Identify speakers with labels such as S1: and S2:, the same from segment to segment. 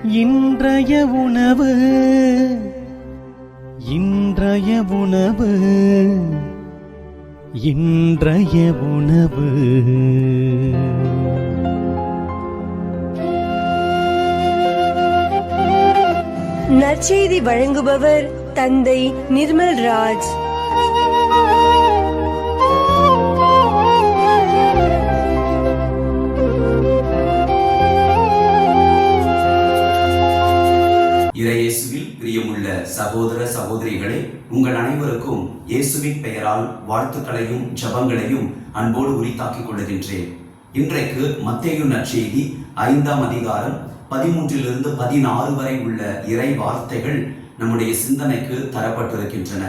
S1: இன்றைய உணவு இன்றைய உணவு இன்றைய உணவு.
S2: நற்செய்தி வழங்குபவர் தந்தை நிர்மல் ராஜ்.
S3: இயேசுவில் பிரியமுள்ள சகோதர சகோதரிகளே, உங்கள் அனைவருக்கும் இயேசுவின் பெயரால் வாழ்த்துக்களையும் ஜபங்களையும் அன்போடு உரித்தாக்கிக் கொள்ளுகின்றேன். இன்றைக்கு மத்தேயு நற்செய்தி 5ஆம் அதிகாரம் 13 to 16 வரை உள்ள இறை வார்த்தைகள் நம்முடைய சிந்தனைக்கு தரப்பட்டிருக்கின்றன.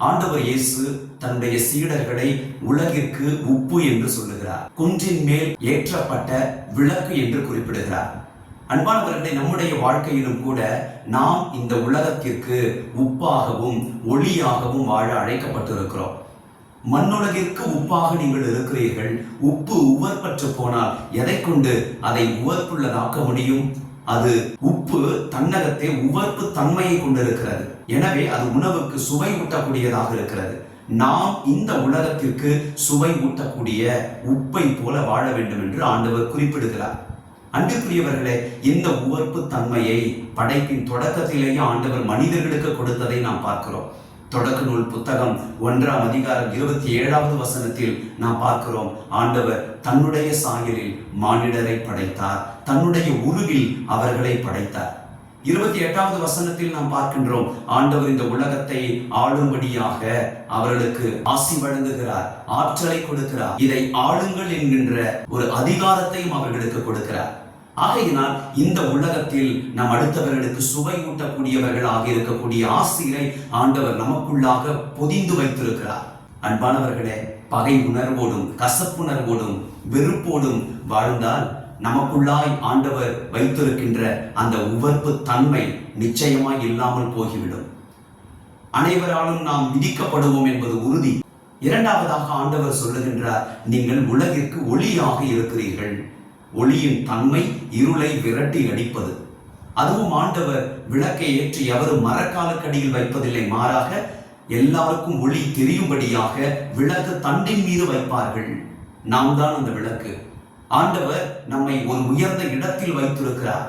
S3: ஆண்டவர் இயேசு தன்னுடைய சீடர்களை உலகிற்கு உப்பு என்று சொல்லுகிறார். குன்றின் மேல் ஏற்றப்பட்ட விளக்கு என்று குறிப்பிடுகிறார். அன்பானவர்களை, நம்முடைய வாழ்க்கையிலும் கூட நாம் இந்த உலகத்திற்கு உப்பாகவும் ஒளியாகவும் வாழ அழைக்கப்பட்டிருக்கிறோம். மண்ணுலகிற்கு உப்பாக நீங்கள் இருக்கிறீர்கள். உப்பு உவர்பற்று போனால் எதை கொண்டு அதை உவர்ப்புள்ளதாக்க முடியும்? அது உப்பு தன்னகத்தை உவர்ப்பு தன்மையை கொண்டிருக்கிறது. எனவே அது உணவுக்கு சுவை ஊட்டக்கூடியதாக இருக்கிறது. நாம் இந்த உலகத்திற்கு சுவை ஊட்டக்கூடிய உப்பை போல வாழ வேண்டும் என்று ஆண்டவர் குறிப்பிடுகிறார். அன்புக்குரியவர்களே, இந்த உவர்ப்பு தன்மையை படைப்பின் தொடக்கத்திலேயே ஆண்டவர் மனிதர்களுக்கு கொடுத்ததை நாம் பார்க்கிறோம். தொடக்க நூல் புத்தகம் 1ஆம் அதிகாரம் 27வது வசனத்தில் நாம் பார்க்கிறோம், ஆண்டவர் தன்னுடைய சாயலில் மானிடரை படைத்தார், தன்னுடைய உருவில் அவர்களை படைத்தார். 28வது வசனத்தில் நாம் பார்க்கின்றோம், ஆண்டவர் இந்த உலகத்தை ஆளும்படியாக அவர்களுக்கு ஆசி வழங்குகிறார், ஆற்றலை கொடுக்கிறார், இதை ஆளுங்கள் என்கின்ற ஒரு அதிகாரத்தையும் அவர்களுக்கு கொடுக்கிறார். ஆகையினால் இந்த உலகத்தில் நாம் அடுத்தவர்களுக்கு சுவை ஊட்டக்கூடியவர்களாக இருக்கக்கூடிய ஆசிரை ஆண்டவர் நமக்குள்ளாக பொதிந்து வைத்திருக்கிறார். அன்பானவர்களே, பகை உணர்வோடும் கசப்புணர்வோடும் வெறுப்போடும் வாழ்ந்தால் நமக்குள்ளாய் ஆண்டவர் வைத்திருக்கின்ற அந்த உவர்ப்பு தன்மை நிச்சயமாய் இல்லாமல் போய்விடும். அனைவராலும் நாம் விதிக்கப்படுவோம் என்பது உறுதி. இரண்டாவதாக ஆண்டவர் சொல்லுகின்றார், நீங்கள் உலகிற்கு ஒளியாக இருக்கிறீர்கள். ஒளியின் தன்மை இருளை விரட்டி அடிப்பது. அதுவும் ஆண்டவர் விளக்கை ஏற்றி எவரும் மரக்காலுக்கடியில் வைப்பதில்லை, மாறாக எல்லாருக்கும் ஒளி தெரியும்படியாக விளக்கு தண்டின் மீது வைப்பார்கள். நாம் தான் அந்த விளக்கு. ஆண்டவர் நம்மை ஒரு உயர்ந்த இடத்தில் வைத்திருக்கிறார்.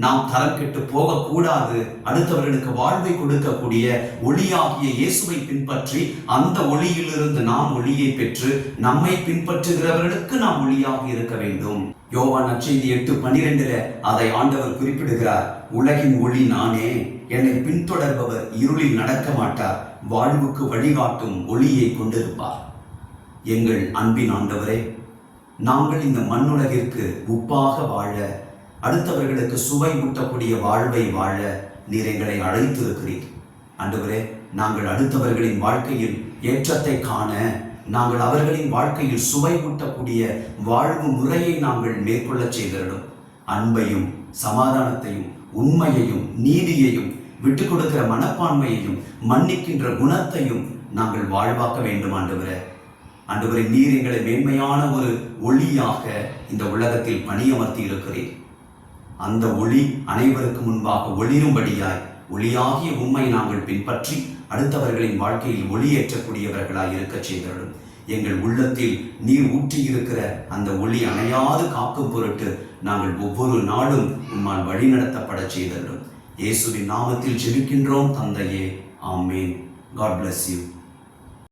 S3: நாம் தரம் கெட்டு போகக்கூடாது. அடுத்தவர்களுக்கு வாழ்வை கொடுக்கக்கூடிய ஒளியாகிய இயேசுவை பின்பற்றி அந்த ஒளியிலிருந்து நாம் ஒளியை பெற்று நம்மை பின்பற்றுகிறவர்களுக்கு நாம் ஒளியாக இருக்க வேண்டும். யோவான் நற்செய்தி 8:12 அதை ஆண்டவர் குறிப்பிடுகிறார், உலகின் ஒளி நானே, என்னை பின்தொடர்பவர் இருளில் நடக்க மாட்டார், வாழ்வுக்கு வழிகாட்டும் ஒளியை கொண்டிருப்பார். எங்கள் அன்பின் ஆண்டவரே, நாங்கள் இந்த மண்ணுலகிற்கு உப்பாக வாழ, அடுத்தவர்களுக்கு சுவை ஊட்டக்கூடிய வாழ்வை வாழ நீர் எங்களை அழைத்திருக்கிறீர். ஆண்டவரே, நாங்கள் அடுத்தவர்களின் வாழ்க்கையில் ஏற்றத்தை காண, நாங்கள் அவர்களின் வாழ்க்கையில் சுவை ஊட்டக்கூடிய வாழ்வு முறையை நாங்கள் மேற்கொள்ள செய்திடும். அன்பையும் சமாதானத்தையும் உண்மையையும் நீதியையும் விட்டுக் கொடுக்கிற மனப்பான்மையையும் மன்னிக்கின்ற குணத்தையும் நாங்கள் வாழ்வாக்க வேண்டும். ஆண்டவரே, நீர் எங்களை மேன்மையான ஒரு ஒளியாக இந்த உலகத்தில் பணியமர்த்தி இருக்கிறீர். அந்த ஒளி அனைவருக்கு முன்பாக ஒளிரும்படியாய் ஒளியாகிய உண்மை நாங்கள் பின்பற்றி அடுத்தவர்களின் வாழ்க்கையில் ஒளியேற்றக்கூடியவர்களாய் இருக்க செய்திடும். எங்கள் உள்ளத்தில் நீர் ஊற்றியிருக்கிற அந்த ஒளி அணையாது காக்கும் பொருட்டு நாங்கள் ஒவ்வொரு நாளும் உம்மால் வழிநடத்தப்பட செய்திடும். இயேசுவின் நாமத்தில் ஜெபிக்கின்றோம் தந்தையே, ஆமேன். God bless you.